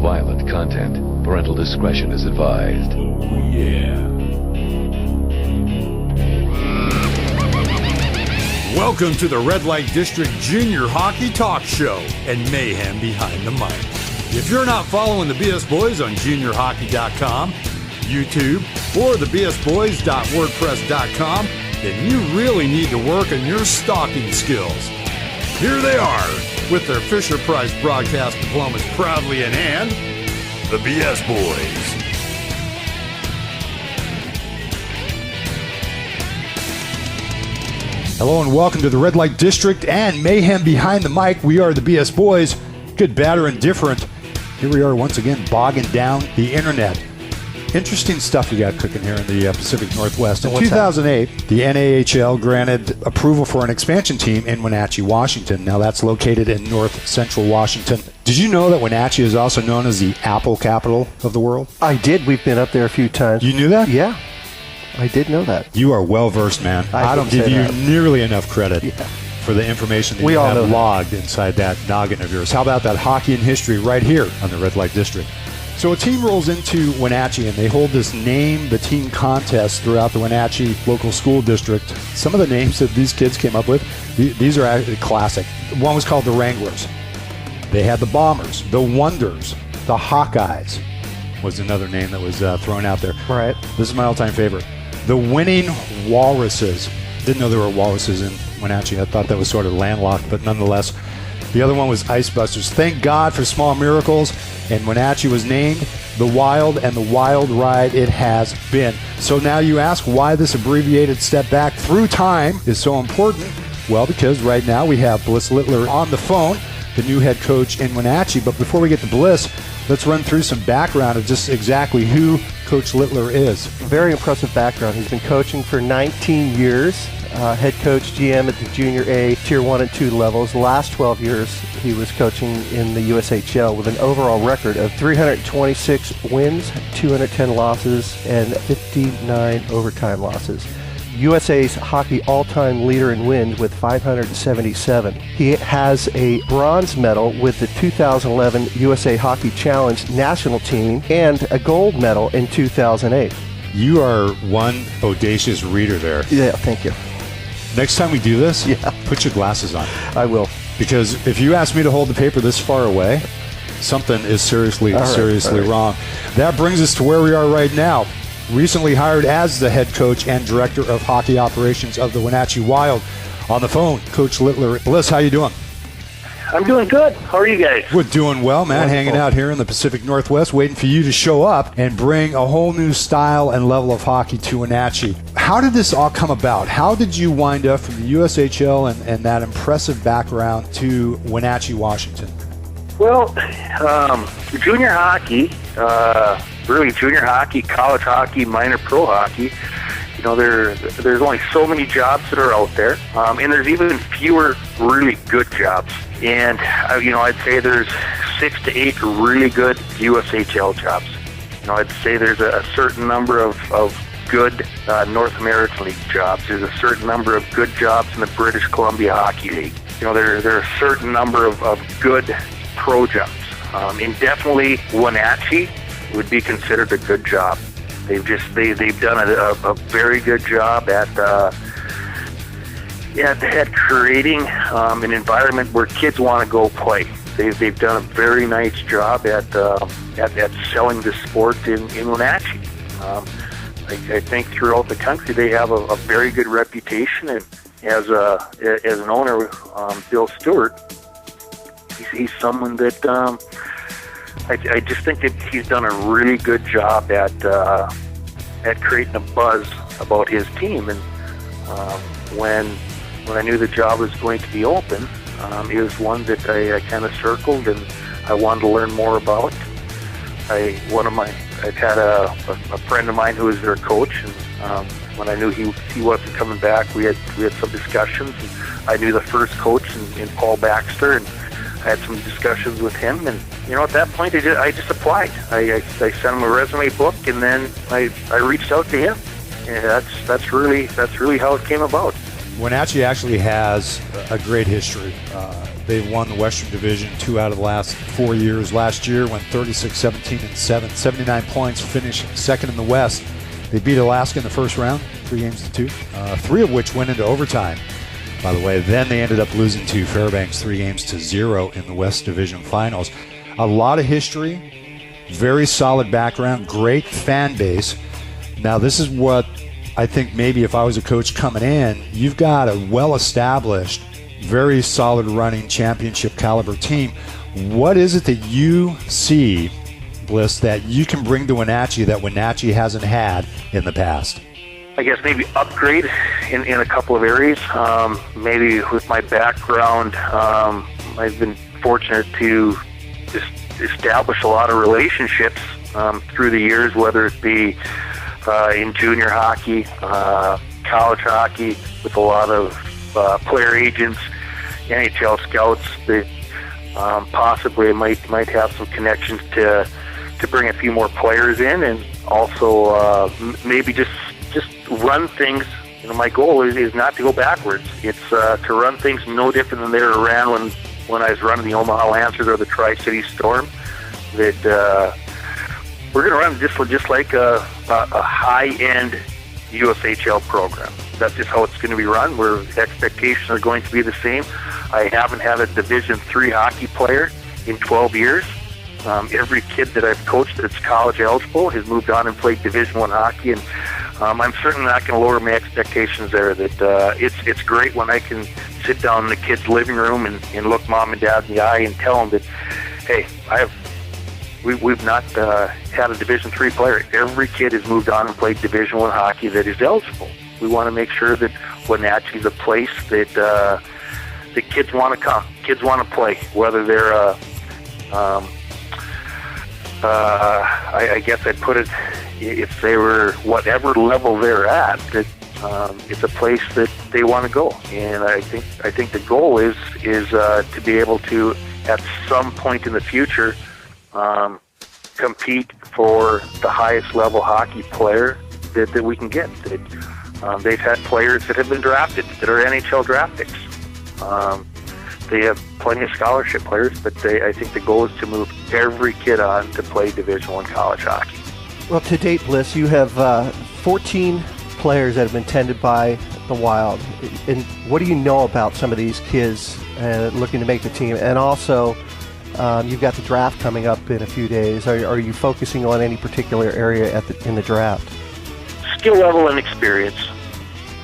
violent content. Parental discretion is advised. Oh, yeah. Welcome to the Red Light District Junior Hockey Talk Show and mayhem behind the mic. If you're not following the BS Boyz on juniorhockey.com, YouTube, or the bsboyz.wordpress.com, then you really need to work on your stalking skills. Here they are, with their Fisher Price broadcast diplomas proudly in hand, the BS Boyz. Hello and welcome to the Red Light District and Mayhem Behind the Mic. We are the BS Boyz, good, bad, or indifferent. Here we are once again bogging down the internet. Interesting stuff you got cooking here in the Pacific Northwest. In 2008, the NAHL granted approval for an expansion team in Wenatchee, Washington. Now that's located in north central Washington. Did you know that Wenatchee is also known as the apple capital of the world? I did. We've been up there a few times. You knew that? Yeah. I did know that. You are well-versed, man. I don't give you nearly enough credit for the information that you have logged inside that noggin of yours. How about that hockey and history right here on the Red Light District? So a team rolls into Wenatchee, and they hold this Name the Team contest throughout the Wenatchee local school district. Some of the names that these kids came up with, these are actually classic. One was called the Wranglers. They had the Bombers, the Wonders, the Hawkeyes was another name that was thrown out there. Right. This is my all-time favorite. The Winning Walruses. Didn't know there were walruses in Wenatchee. I thought that was sort of landlocked, but nonetheless. The other one was Ice Busters. Thank God for small miracles. And Wenatchee was named the Wild, and the Wild Ride it has been. So now you ask why this abbreviated step back through time is so important. Well, because right now we have Bliss Littler on the phone, the new head coach in Wenatchee. But before we get to Bliss, let's run through some background of just exactly who Coach Littler is. Very impressive background. He's been coaching for 19 years. Head coach, GM at the Junior A, Tier 1 and 2 levels. The last 12 years, he was coaching in the USHL with an overall record of 326 wins, 210 losses, and 59 overtime losses. USA's hockey all-time leader in wins with 577. He has a bronze medal with the 2011 USA Hockey Challenge national team and a gold medal in 2008. You are one audacious reader there. Yeah, thank you. Next time we do this, put your glasses on. I will. Because if you ask me to hold the paper this far away, something is seriously wrong. That brings us to where we are right now. Recently hired as the head coach and director of hockey operations of the Wenatchee Wild. On the phone, Coach Littler. Bliss, how you doing? I'm doing good. How are you guys? We're doing well, man. Wonderful. Hanging out here in the Pacific Northwest, waiting for you to show up and bring a whole new style and level of hockey to Wenatchee. How did this all come about? How did you wind up from the USHL and that impressive background to Wenatchee, Washington? Well, junior hockey, really junior hockey, college hockey, minor pro hockey, you know, there's only so many jobs that are out there, and there's even fewer really good jobs. And, you know, I'd say there's 6 to 8 really good USHL jobs. You know, I'd say there's a certain number of good North American League jobs. There's a certain number of good jobs in the British Columbia Hockey League. You know, there are a certain number of good pro jobs. And definitely Wenatchee would be considered a good job. They've done a very good job at creating an environment where kids want to go play. They've done a very nice job at selling the sport in Wenatchee. I think throughout the country they have a very good reputation, and as an owner, Bill Stewart, he's someone that I just think that he's done a really good job at creating a buzz about his team. And when I knew the job was going to be open, it was one that I kind of circled and I wanted to learn more about. I'd had a friend of mine who was their coach, and when I knew he wasn't coming back, we had some discussions. And I knew the first coach in Paul Baxter, and I had some discussions with him. And you know, at that point, I just applied. I sent him a resume book, and then I reached out to him. And that's really how it came about. Wenatchee actually has a great history. They've won the Western Division 2 out of the last 4 years. Last year went 36-17-7, 79 points, finished second in the West. They beat Alaska in the first round, 3-2, 3 of which went into overtime, by the way. Then they ended up losing to Fairbanks 3-0 in the West Division Finals. A lot of history, very solid background, great fan base. Now this is what I think maybe if I was a coach coming in, you've got a well-established, very solid running championship caliber team. What is it that you see, Bliss, that you can bring to Wenatchee that Wenatchee hasn't had in the past? I guess maybe upgrade in a couple of areas. Maybe with my background, I've been fortunate to just establish a lot of relationships through the years, whether it be in junior hockey, college hockey, with a lot of player agents, NHL scouts that possibly might have some connections to bring a few more players in, and also maybe just run things. You know, my goal is not to go backwards. It's to run things no different than they were ran when I was running the Omaha Lancers or the Tri-City Storm. That we're going to run just like a high-end USHL program. That's just how it's going to be run, where expectations are going to be the same. I haven't had a Division III hockey player in 12 years. Every kid that I've coached that's college eligible has moved on and played Division I hockey, and I'm certainly not going to lower my expectations there. That it's great when I can sit down in the kid's living room and look mom and dad in the eye and tell them that, hey, we've not had a Division III player. Every kid has moved on and played Division I hockey that is eligible. We want to make sure that Wenatchee is a place that the kids want to come. Kids want to play, whether they're I guess I'd put it, if they were whatever level they're at, that it's a place that they want to go. And I think the goal is to be able to, at some point in the future, compete for the highest level hockey player that we can get. They've had players that have been drafted that are NHL draft picks. They have plenty of scholarship players, but I think the goal is to move every kid on to play Division I college hockey. Well, to date, Bliss, you have 14 players that have been tended by the Wild. And what do you know about some of these kids looking to make the team? And also, you've got the draft coming up in a few days. Are you focusing on any particular area in the draft? Skill level and experience.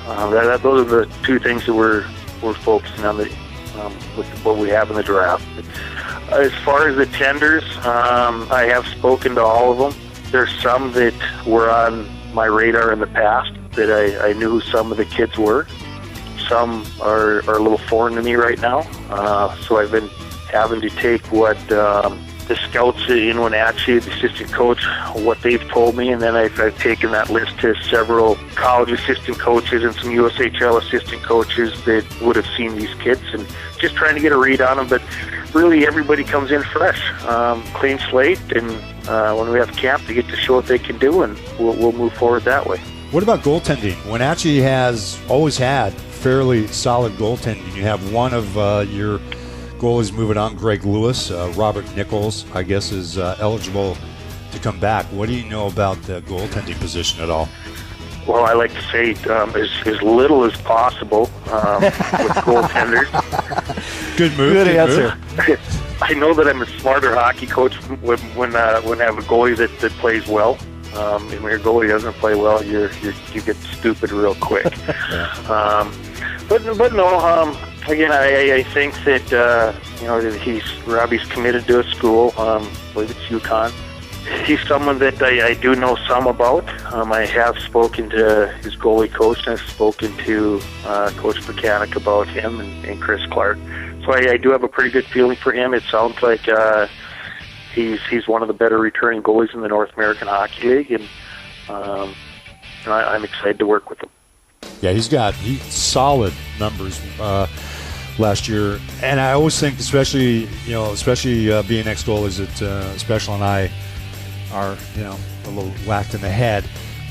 Those are the two things that we're focusing on with what we have in the draft. As far as the tenders, I have spoken to all of them. There's some that were on my radar in the past that I knew who some of the kids were. Some are a little foreign to me right now, so I've been having to take what the scouts in Wenatchee, the assistant coach, what they've told me, and then I've taken that list to several college assistant coaches and some USHL assistant coaches that would have seen these kids, and just trying to get a read on them. But really, everybody comes in fresh, clean slate, and when we have camp, they get to show what they can do, and we'll move forward that way. What about goaltending? Wenatchee has always had fairly solid goaltending. You have one of your goalies moving on, Greg Lewis. Robert Nichols, I guess, is eligible to come back. What do you know about the goaltending position at all? Well, I like to say as little as possible with goaltenders. Good move. Good answer. I know that I'm a smarter hockey coach when I have a goalie that plays well. And when your goalie doesn't play well, you get stupid real quick. But no. Again, I think that Robbie's committed to a school. I believe it's UConn. He's someone that I do know some about. I have spoken to his goalie coach, and I've spoken to Coach Mechanic about him and Chris Clark. So I do have a pretty good feeling for him. It sounds like he's one of the better returning goalies in the North American Hockey League, and I'm excited to work with him. Yeah, he's solid numbers last year, and I always think, especially being ex-goalies, that Special and I are a little whacked in the head.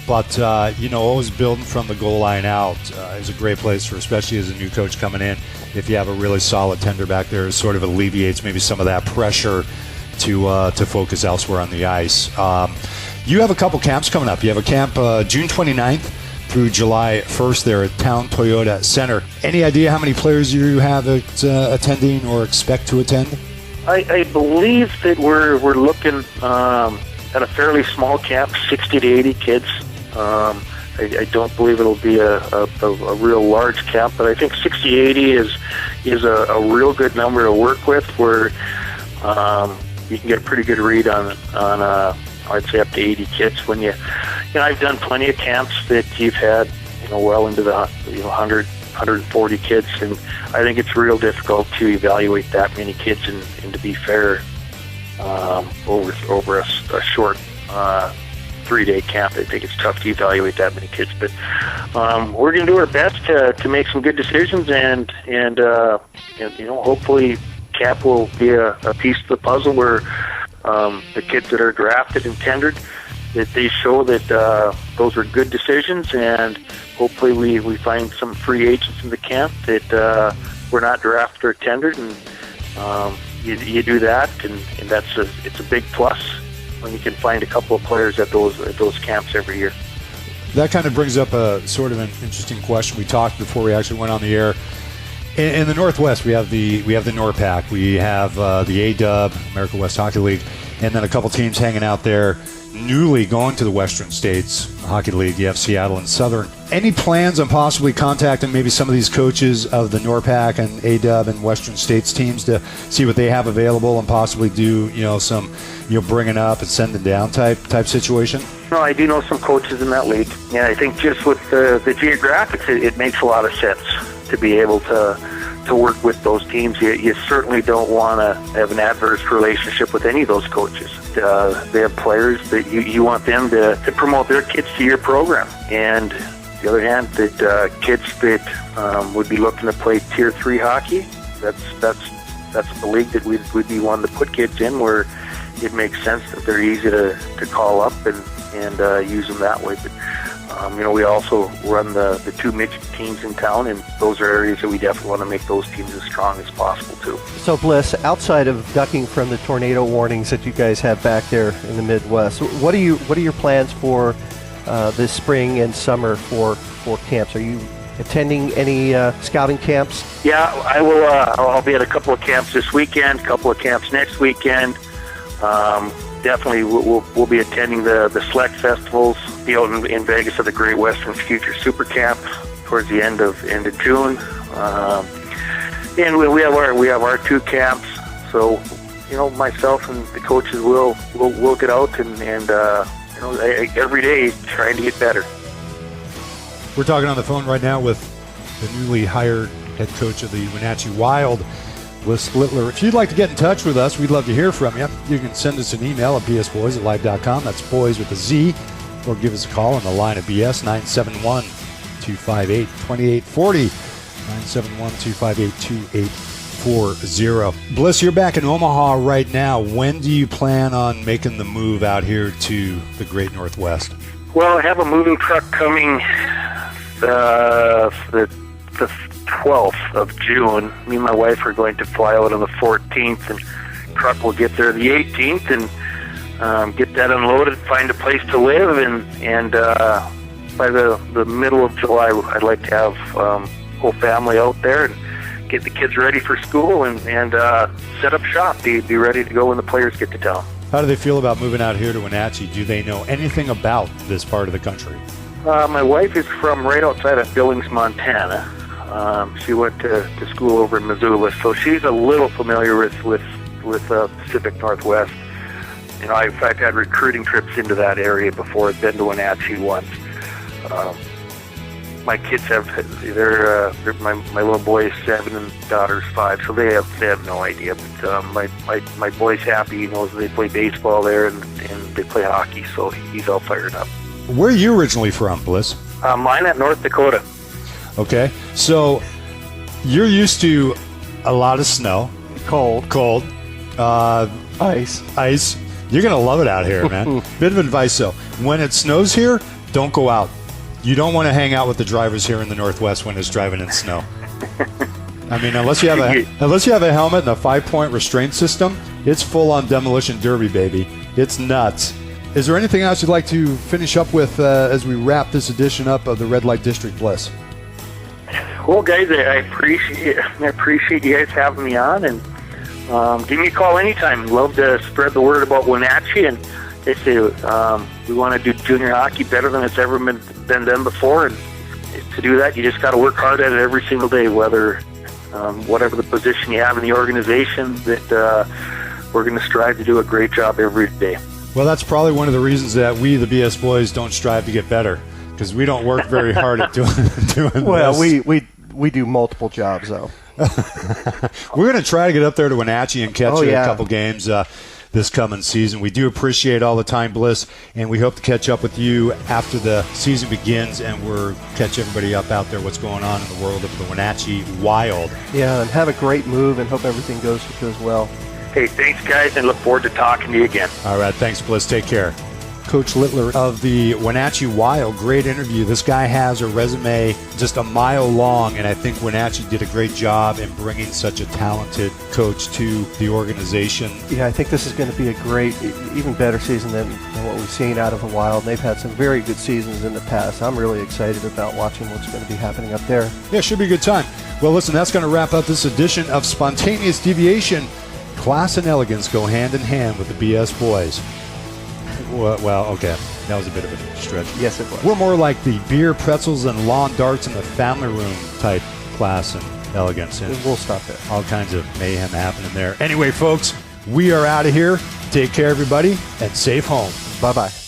But, always building from the goal line out is a great place for, especially as a new coach coming in. If you have a really solid tender back there, it sort of alleviates maybe some of that pressure to focus elsewhere on the ice. You have a couple camps coming up. You have a camp June 29th through July 1st there at Town Toyota Center. Any idea how many players you have attending or expect to attend? I believe that we're looking at a fairly small camp, 60 to 80 kids. I don't believe it'll be a real large camp, but I think 60, 80 is a real good number to work with, where you can get a pretty good read on I'd say up to 80 kids. When I've done plenty of camps that you've had, well into the 100, 140 kids, and I think it's real difficult to evaluate that many kids, and to be fair, over a short 3-day camp, I think it's tough to evaluate that many kids. But we're going to do our best to make some good decisions, and hopefully camp will be a piece of the puzzle where the kids that are drafted and tendered, that they show that those are good decisions, and hopefully we find some free agents in the camp that were not drafted or tendered, and you do that, and it's a big plus when you can find a couple of players at those camps every year. That kind of brings up a sort of an interesting question. We talked before we actually went on the air. In the Northwest, we have the NORPAC, we have the ADUB, American West Hockey League, and then a couple teams hanging out there, newly going to the Western States Hockey League. You have Seattle and Southern. Any plans on possibly contacting maybe some of these coaches of the NORPAC and ADUB and Western States teams to see what they have available and possibly do some bringing up and sending down type situation? No, I do know some coaches in that league. Yeah, I think just with the geographics, it makes a lot of sense to be able to work with those teams. You certainly don't want to have an adverse relationship with any of those coaches. They have players that you want them to promote their kids to your program. And on the other hand, that kids that would be looking to play Tier 3 hockey, that's the league that we'd be wanting to put kids in, where it makes sense that they're easy to call up and use them that way. But we also run the two midget teams in town, and those are areas that we definitely want to make those teams as strong as possible too. So Bliss, outside of ducking from the tornado warnings that you guys have back there in the Midwest, what are your plans for this spring and summer for camps? Are you attending any scouting camps? Yeah, I will. I'll be at a couple of camps this weekend, a couple of camps next weekend. Definitely, we'll be attending the Select Festivals out in Vegas at the Great Western Future Super Camp towards the end of June, and we have our two camps. So, myself and the coaches will get out and every day trying to get better. We're talking on the phone right now with the newly hired head coach of the Wenatchee Wild, Bliss Littler. If you'd like to get in touch with us, we'd love to hear from you. You can send us an email at bsboyz@live.com. That's boys with a Z. Or give us a call on the line at BS 971-258-2840. 971-258-2840. Bliss, you're back in Omaha right now. When do you plan on making the move out here to the Great Northwest? Well, I have a moving truck coming the 12th of June. Me and my wife are going to fly out on the 14th, and truck will get there the 18th, and get that unloaded, find a place to live, and by the middle of July, I'd like to have whole family out there and get the kids ready for school and set up shop, be ready to go when the players get to town. How do they feel about moving out here to Wenatchee? Do they know anything about this part of the country? My wife is from right outside of Billings, Montana. She went to school over in Missoula, so she's a little familiar with Pacific Northwest. I, in fact, had recruiting trips into that area before. I'd been to Wenatchee once. My kids my little boy is 7 and daughter's 5, so they have no idea. But my boy's happy. He knows they play baseball there and they play hockey, so he's all fired up. Where are you originally from, Bliss? Mine at North Dakota. Okay, so you're used to a lot of snow, Cold. ice. You're gonna love it out here, man. Bit of advice though: when it snows here, don't go out. You don't want to hang out with the drivers here in the Northwest when it's driving in snow. I mean, unless you have a helmet and a 5-point restraint system, it's full on demolition derby, baby. It's nuts. Is there anything else you'd like to finish up with as we wrap this edition up of the Red Light District Bliss? Well, guys, I appreciate you guys having me on, and give me a call anytime. Love to spread the word about Wenatchee, and they say we want to do junior hockey better than it's ever been done before, and to do that, you just got to work hard at it every single day, whether whatever the position you have in the organization. That we're going to strive to do a great job every day. Well, that's probably one of the reasons that we, the BS Boys, don't strive to get better, because we don't work very hard at doing well, this. we do multiple jobs, though. We're going to try to get up there to Wenatchee and catch a couple games this coming season. We do appreciate all the time, Bliss, and we hope to catch up with you after the season begins, and we'll catch everybody up out there what's going on in the world of the Wenatchee Wild. Yeah, and have a great move, and hope everything goes well. Hey, thanks, guys, and look forward to talking to you again. All right, thanks, Bliss. Take care. Coach Littler of the Wenatchee Wild, great interview. This guy has a resume just a mile long, and I think Wenatchee did a great job in bringing such a talented coach to the organization. Yeah, I think this is going to be a great, even better season than what we've seen out of the Wild. They've had some very good seasons in the past. I'm really excited about watching what's going to be happening up there. Yeah, it should be a good time. Well, listen, that's going to wrap up this edition of Spontaneous Deviation. Class and elegance go hand in hand with the BS Boys. Well, okay. That was a bit of a stretch. Yes, it was. We're more like the beer, pretzels, and lawn darts in the family room type class and elegance. And we'll stop there. All kinds of mayhem happening there. Anyway, folks, we are out of here. Take care, everybody, and safe home. Bye-bye.